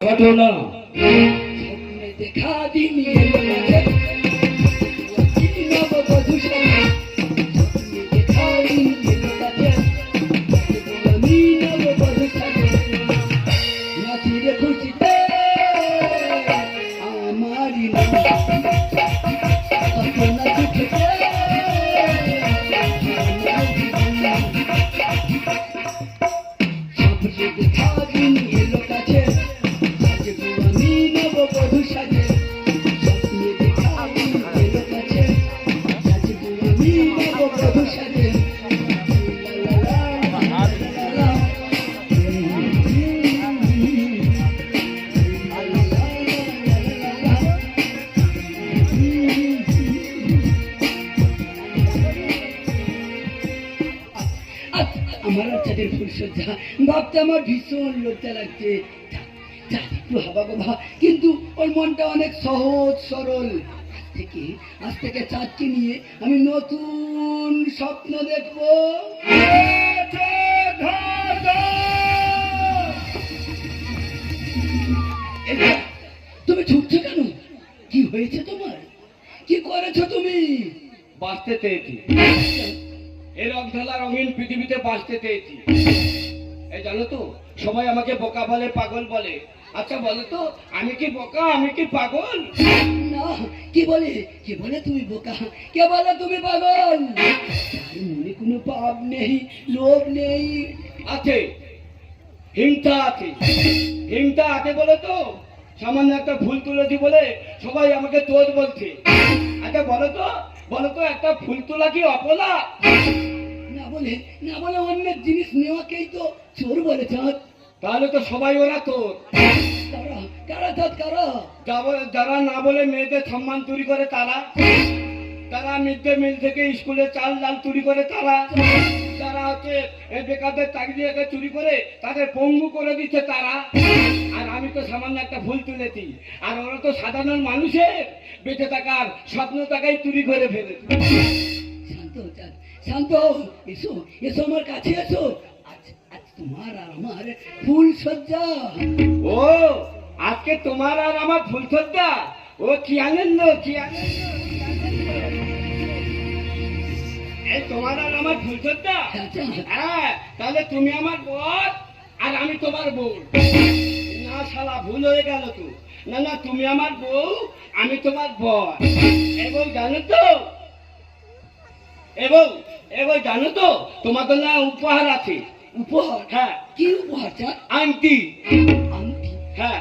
ঘটনা স্বপ্নে দেখা দিন নববধূ স্বপ্নে দেখা দিন আমি নববধূ নাচি রে খুশিতে আমারি না দুঃখেতে স্বপ্নে দেখা দিন এলো কাছে বধূ সাজে স্বপ্নে দেখা এলো কাছে আমি বধূ সাজে আমার চাঁদের ফুলসজ্জা ভাবতে আমার ভীষণ লজ্জা লাগছে। কিন্তু ওর মনটা অনেক সহজ সরল। আজ থেকে চাঁদকে নিয়ে আমি নতুন স্বপ্ন দেখবো। তুমি ছুটছো কেন? কি হয়েছে তোমার? কি করেছো তুমি? বাঁচতে চেয়েছি, এই রং ঢালা রঙিন পৃথিবীতে বাঁচতে চেয়েছি। এই জানো তো, সবাই আমাকে বোকা বলে, পাগল বলে। আচ্ছা বলো তো, আমি কি বোকা, আমি কি পাগল? না, কি বলে তুমি বোকা, কে বলে তুমি পাগল? মনে কোনো পাপ নেই, লোভ নেই। আছে, হিংসা আছে। হিংসা আছে বলে তো সামান্য একটা ফুল তুলেছি বলে সবাই আমাকে তোর বলছে। আচ্ছা বলো তো একটা ফুল তোলা কি অপরাধ? না বলে অন্যের জিনিস নেওয়াকেই তো চোর বলে চাঁদ। তাহলে তো সবাই ওরা তোর। যারা না বলে মেয়েদের সম্মান চুরি করে তারা মিড ডে মিল থেকে স্কুলে চাল ডাল চুরি করে যারা হচ্ছে বেকারদের চাকরি চুরি করে তাদের পঙ্গু করে দিচ্ছে তারা। আর আমি তো সামান্য একটা ফুল তুলেছি, আর ওরা তো সাধারণ মানুষের বেঁচে থাকার স্বপ্ন টাকাই চুরি করে ফেলেছে। শান্ত, এসো আমার কাছে এসো। তোমার আর আমার ফুল সজ্জা। ও আজকে তোমার আর আমার ফুল সজ্জা। ও কি আনন্দ, কি আনন্দ। এই তোমার আর আমার ফুল সজ্জা। হ্যাঁ, তাহলে তুমি আমার বর আর আমি তোমার বউ। না শালা, ভুল হয়ে গেল তো। না তুমি আমার বউ, আমি তোমার বর। এবং জানো তো তোমাদের না উপহার আছে। উপহার? হ্যাঁ। কি উপহার? আংটি। আংটি? হ্যাঁ।